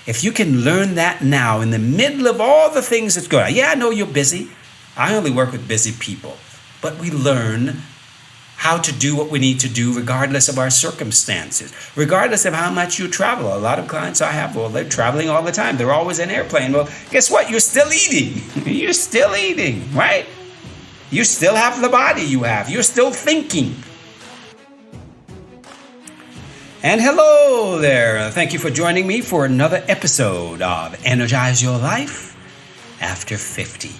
If you can learn that now in the middle of all the things that's going on. Yeah, I know you're busy. I only work with busy people. But we learn how to do what we need to do regardless of our circumstances, regardless of how much you travel. A lot of clients I have, well, they're traveling all the time. They're always in airplane. Well, guess what? You're still eating. You're still eating, right? You still have the body you have. You're still thinking. And hello there. Thank you for joining me for another episode of Energize Your Life After 50.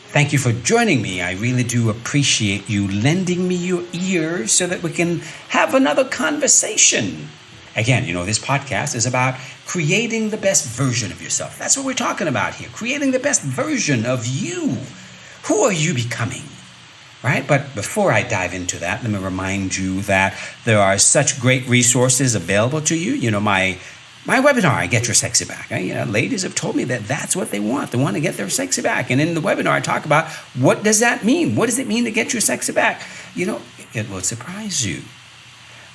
Thank you for joining me. I really do appreciate you lending me your ears so that we can have another conversation. Again, this podcast is about creating the best version of yourself. That's what we're talking about here. Creating the best version of you. Who are you becoming? Right? But before I dive into that, let me remind you that there are such great resources available to you. My webinar, I Get Your Sexy Back. Ladies have told me that that's what they want. They want to get their sexy back. And in the webinar, I talk about what does that mean? What does it mean to get your sexy back? It will surprise you,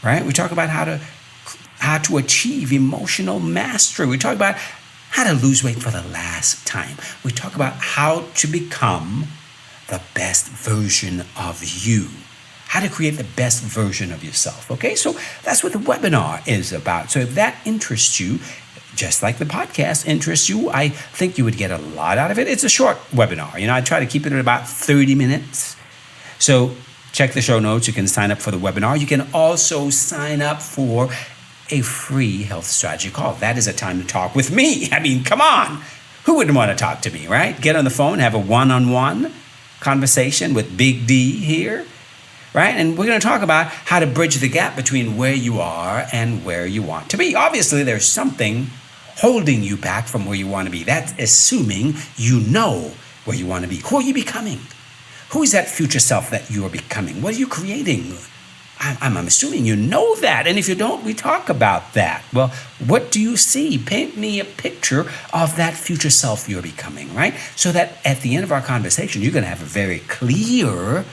right? We talk about how to achieve emotional mastery. We talk about how to lose weight for the last time. We talk about how to become the best version of you. How to create the best version of yourself. Okay, so that's what the webinar is about. So if that interests you, just like the podcast interests you, I think you would get a lot out of it. It's a short webinar. I try to keep it at about 30 minutes. So check the show notes. You can sign up for the webinar. You can also sign up for a free health strategy call. That is a time to talk with me. Come on. Who wouldn't want to talk to me, right? Get on the phone, have a one-on-one conversation with Big D here. Right? And we're going to talk about how to bridge the gap between where you are and where you want to be. Obviously, there's something holding you back from where you want to be. That's assuming you know where you want to be. Who are you becoming? Who is that future self that you are becoming? What are you creating? I'm assuming you know that. And if you don't, we talk about that. Well, what do you see? Paint me a picture of that future self you're becoming, right? So that at the end of our conversation, you're going to have a very clear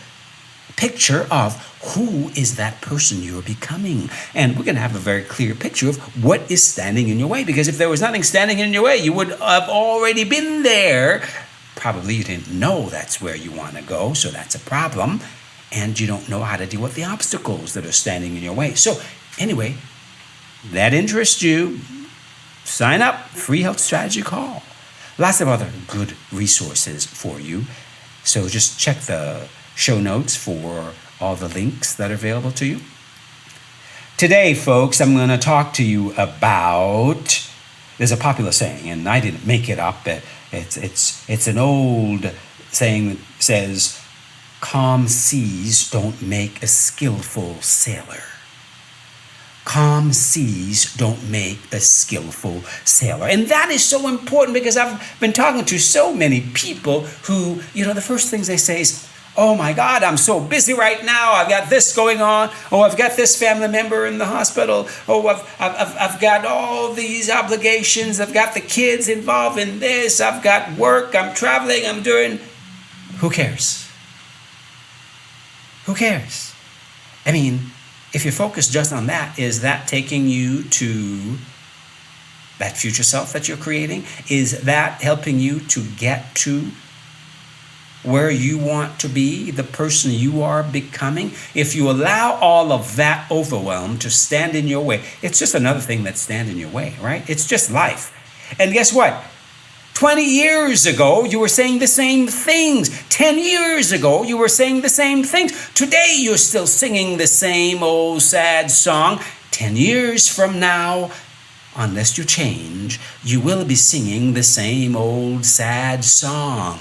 picture of who is that person you're becoming. And we're going to have a very clear picture of what is standing in your way. Because if there was nothing standing in your way, you would have already been there. Probably you didn't know that's where you want to go, so that's a problem. And you don't know how to deal with the obstacles that are standing in your way. So anyway, that interests you, sign up, free health strategy call. Lots of other good resources for you. So just check the show notes for all the links that are available to you. Today, folks, I'm going to talk to you about, there's a popular saying, and I didn't make it up. It's an old saying that says, calm seas don't make a skillful sailor. Calm seas don't make a skillful sailor. And that is so important because I've been talking to so many people who, the first things they say is, oh my God, I'm so busy right now. I've got this going on. Oh, I've got this family member in the hospital. Oh, I've got all these obligations. I've got the kids involved in this. I've got work. I'm traveling. I'm doing. Who cares? Who cares? If you're focused just on that, is that taking you to that future self that you're creating? Is that helping you to get to where you want to be, the person you are becoming? If you allow all of that overwhelm to stand in your way, it's just another thing that stands in your way, right? It's just life. And guess what? 20 years ago, you were saying the same things. 10 years ago, you were saying the same things. Today, you're still singing the same old sad song. 10 years from now, unless you change, you will be singing the same old sad song.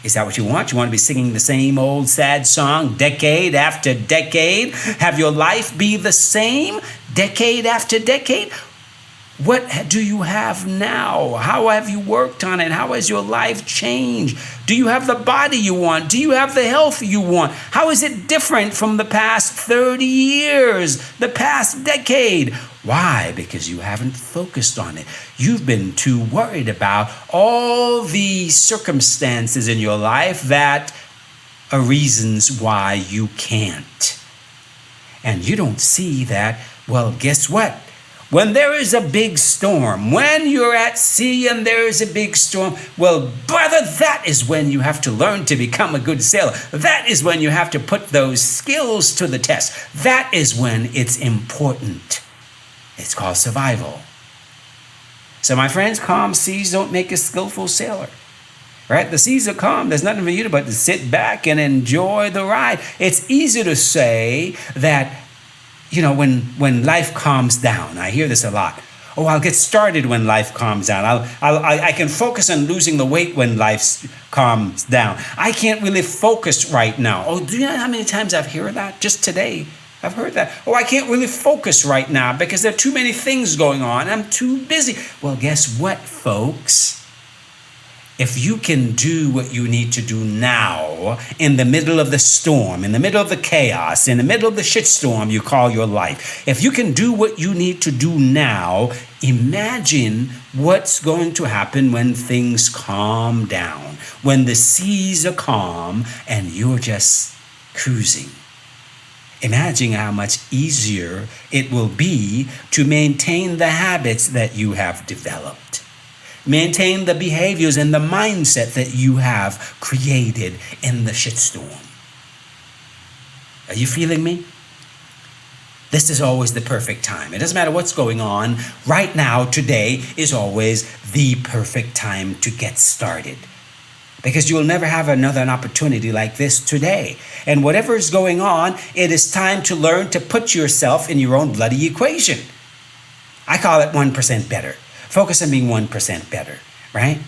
Is that what you want? You want to be singing the same old sad song decade after decade? Have your life be the same decade after decade? What do you have now? How have you worked on it? How has your life changed? Do you have the body you want? Do you have the health you want? How is it different from the past 30 years, the past decade? Why? Because you haven't focused on it. You've been too worried about all the circumstances in your life that are reasons why you can't. And you don't see that, well, guess what? When there is a big storm, when you're at sea and there is a big storm, well, brother, that is when you have to learn to become a good sailor. That is when you have to put those skills to the test. That is when it's important. It's called survival. So my friends, calm seas don't make a skillful sailor. Right? The seas are calm. There's nothing for you to but to sit back and enjoy the ride. It's easy to say that, when life calms down. I hear this a lot. Oh, I'll get started when life calms down. I can focus on losing the weight when life calms down. I can't really focus right now. Oh, do you know how many times I've heard that? Just today, I've heard that. Oh, I can't really focus right now because there are too many things going on. I'm too busy. Well, guess what, folks? If you can do what you need to do now, in the middle of the storm, in the middle of the chaos, in the middle of the shitstorm you call your life, if you can do what you need to do now, imagine what's going to happen when things calm down, when the seas are calm and you're just cruising. Imagine how much easier it will be to maintain the habits that you have developed. Maintain the behaviors and the mindset that you have created in the shitstorm. Are you feeling me? This is always the perfect time. It doesn't matter what's going on. Right now, today is always the perfect time to get started. Because you will never have an opportunity like this today. And whatever is going on, it is time to learn to put yourself in your own bloody equation. I call it 1% better. Focus on being 1% better, right?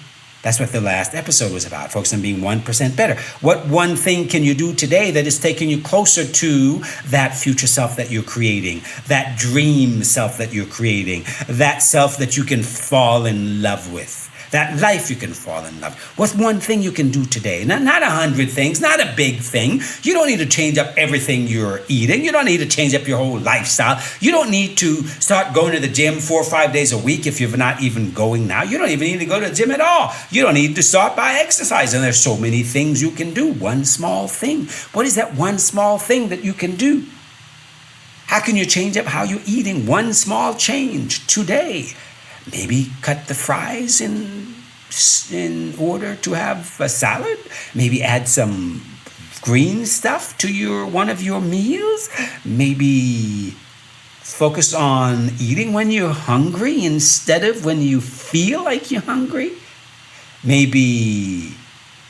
That's what the last episode was about. Focus on being 1% better. What one thing can you do today that is taking you closer to that future self that you're creating, that dream self that you're creating, that self that you can fall in love with? That life you can fall in love. What's one thing you can do today? Not 100 things, not a big thing. You don't need to change up everything you're eating. You don't need to change up your whole lifestyle. You don't need to start going to the gym 4 or 5 days a week if you're not even going now. You don't even need to go to the gym at all. You don't need to start by exercising. There's so many things you can do. One small thing. What is that one small thing that you can do? How can you change up how you're eating? One small change today. Maybe cut the fries in order to have a salad. Maybe add some green stuff to one of your meals. Maybe focus on eating when you're hungry instead of when you feel like you're hungry. Maybe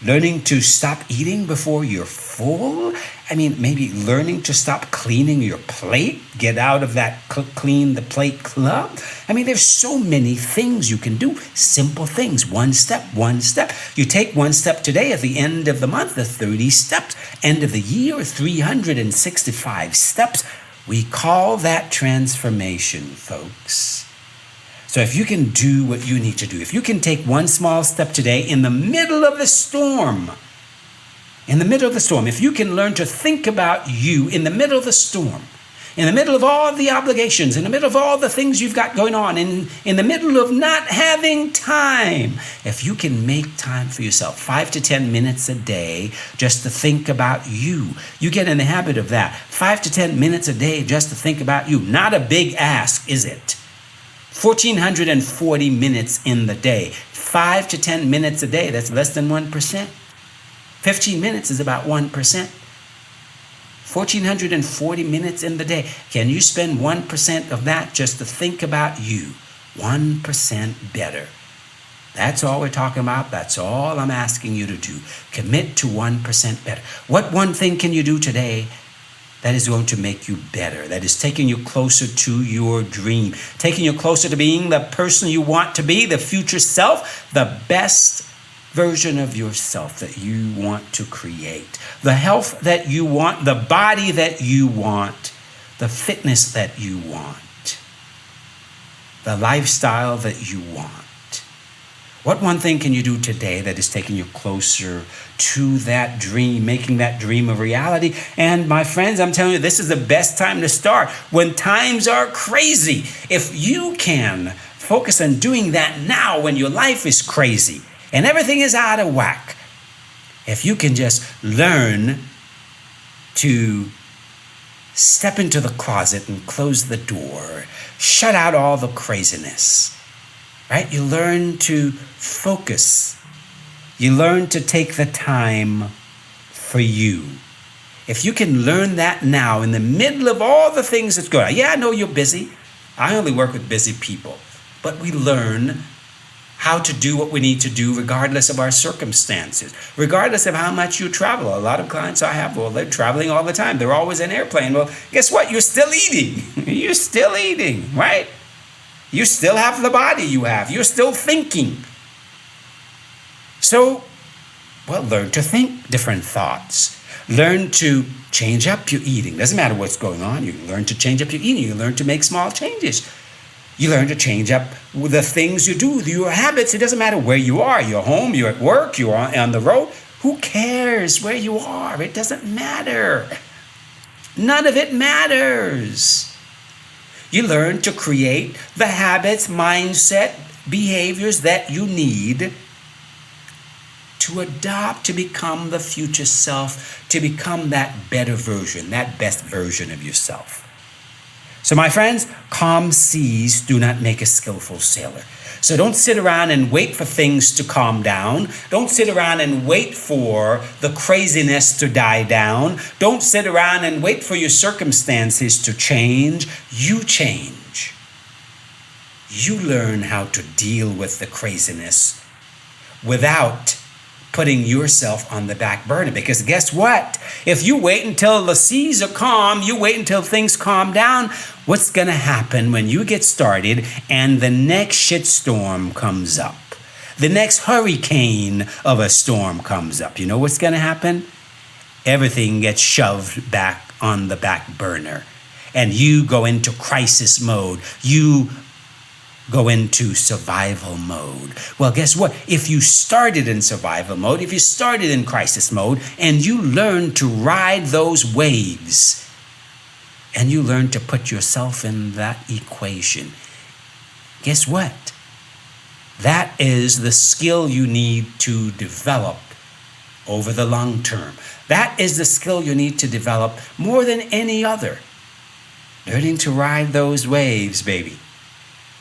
learning to stop eating before you're full. Maybe learning to stop cleaning your plate. Get out of that clean the plate club. There's so many things you can do. Simple things. One step. You take one step today. At the end of the month, the 30 steps. End of the year, 365 steps. We call that transformation, folks. So if you can do what you need to do, if you can take one small step today in the middle of the storm, if you can learn to think about you in the middle of the storm, in the middle of all the obligations, in the middle of all the things you've got going on, in the middle of not having time, if you can make time for yourself, 5 to 10 minutes a day just to think about you, you get in the habit of that. 5 to 10 minutes a day just to think about you. Not a big ask, is it? 1,440 minutes in the day. 5 to 10 minutes a day, that's less than 1%. 15 minutes is about 1%. 1,440 minutes in the day. Can you spend 1% of that just to think about you? 1% better. That's all we're talking about. That's all I'm asking you to do. Commit to 1% better. What one thing can you do today that is going to make you better, that is taking you closer to your dream, taking you closer to being the person you want to be, the future self, the best version of yourself that you want to create, the health that you want, the body that you want, the fitness that you want, the lifestyle that you want? What one thing can you do today that is taking you closer to that dream, making that dream a reality? And my friends, I'm telling you, this is the best time to start. When times are crazy, if you can focus on doing that now when your life is crazy and everything is out of whack, if you can just learn to step into the closet and close the door. Shut out all the craziness, right? You learn to focus. You learn to take the time for you. If you can learn that now in the middle of all the things that's going on. Yeah, I know you're busy. I only work with busy people. But we learn how to do what we need to do regardless of our circumstances, regardless of how much you travel. A lot of clients I have, well, they're traveling all the time. They're always in airplane. Well, guess what? You're still eating. You're still eating, right? You still have the body you have. You're still thinking. So, well, learn to think different thoughts. Learn to change up your eating. Doesn't matter what's going on. You learn to change up your eating. You learn to make small changes. You learn to change up the things you do, your habits. It doesn't matter where you are. You're home, you're at work, you're on the road. Who cares where you are? It doesn't matter. None of it matters. You learn to create the habits, mindset, behaviors that you need to adopt, to become the future self, to become that better version, that best version of yourself. So my friends, calm seas do not make a skillful sailor. So don't sit around and wait for things to calm down. Don't sit around and wait for the craziness to die down. Don't sit around and wait for your circumstances to change. You change. You learn how to deal with the craziness without putting yourself on the back burner. Because guess what? If you wait until the seas are calm, you wait until things calm down, what's going to happen when you get started and the next shitstorm comes up? The next hurricane of a storm comes up. You know what's going to happen? Everything gets shoved back on the back burner. And you go into crisis mode. You go into survival mode. Well, guess what? If you started in survival mode, if you started in crisis mode, and you learn to ride those waves, and you learn to put yourself in that equation, guess what? That is the skill you need to develop over the long term. That is the skill you need to develop more than any other. Learning to ride those waves, baby.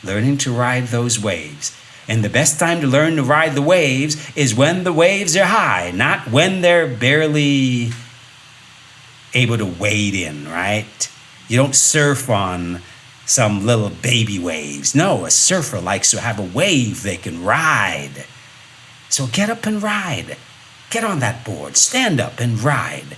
Learning to ride those waves. And the best time to learn to ride the waves is when the waves are high, not when they're barely able to wade in, right? You don't surf on some little baby waves. No, a surfer likes to have a wave they can ride. So get up and ride. Get on that board. Stand up and ride.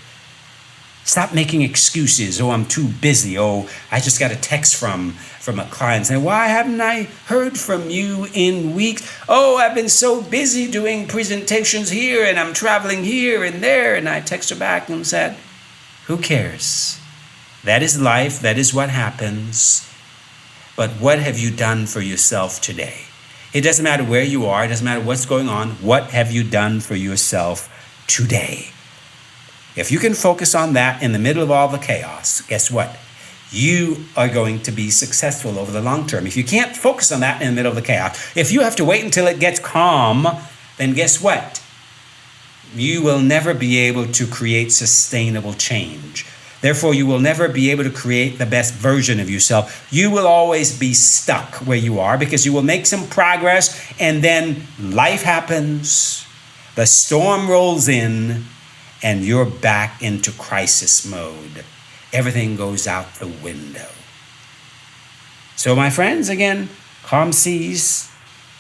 Stop making excuses. Oh, I'm too busy. Oh, I just got a text from a client saying, why haven't I heard from you in weeks? Oh, I've been so busy doing presentations here and I'm traveling here and there. And I text her back and said, who cares? That is life. That is what happens. But what have you done for yourself today? It doesn't matter where you are. It doesn't matter what's going on. What have you done for yourself today? If you can focus on that in the middle of all the chaos, guess what? You are going to be successful over the long term. If you can't focus on that in the middle of the chaos, if you have to wait until it gets calm, then guess what? You will never be able to create sustainable change. Therefore, you will never be able to create the best version of yourself. You will always be stuck where you are because you will make some progress and then life happens, the storm rolls in, and you're back into crisis mode. Everything goes out the window. So my friends, again, calm seas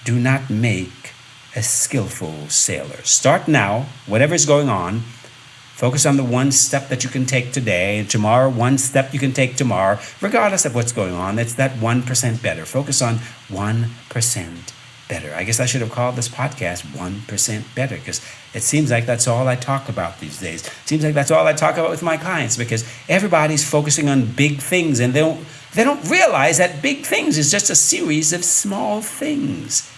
do not make a skillful sailor. Start now, whatever's going on. Focus on the one step that you can take today, and tomorrow, one step you can take tomorrow, regardless of what's going on. It's that 1% better. Focus on 1% better. I guess I should have called this podcast 1% better, because it seems like that's all I talk about these days. It seems like that's all I talk about with my clients, because everybody's focusing on big things and they don't realize that big things is just a series of small things.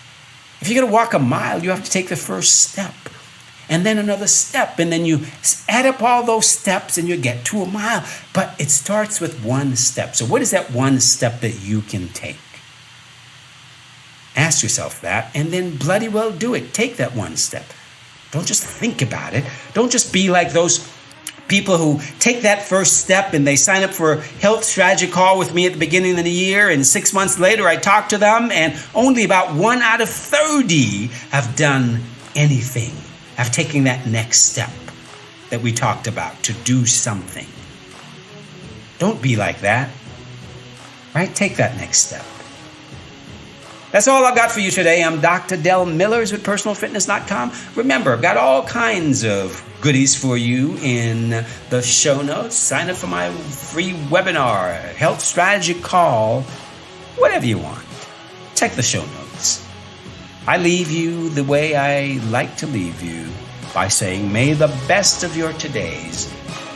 If you're going to walk a mile, you have to take the first step and then another step, and then you add up all those steps and you get to a mile. But it starts with one step. So what is that one step that you can take? Ask yourself that, and then bloody well do it. Take that one step. Don't just think about it. Don't just be like those People who take that first step and they sign up for a health strategy call with me at the beginning of the year, and 6 months later I talk to them, and only about 1 out of 30 have done anything, have taken that next step that we talked about to do something. Don't be like that, right? Take that next step. That's all I've got for you today. I'm Dr. Del Millers with PersonalFitness.com. Remember, I've got all kinds of goodies for you in the show notes. Sign up for my free webinar, health strategy call, whatever you want. Check the show notes. I leave you the way I like to leave you, by saying, may the best of your todays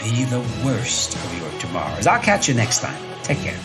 be the worst of your tomorrows. I'll catch you next time. Take care.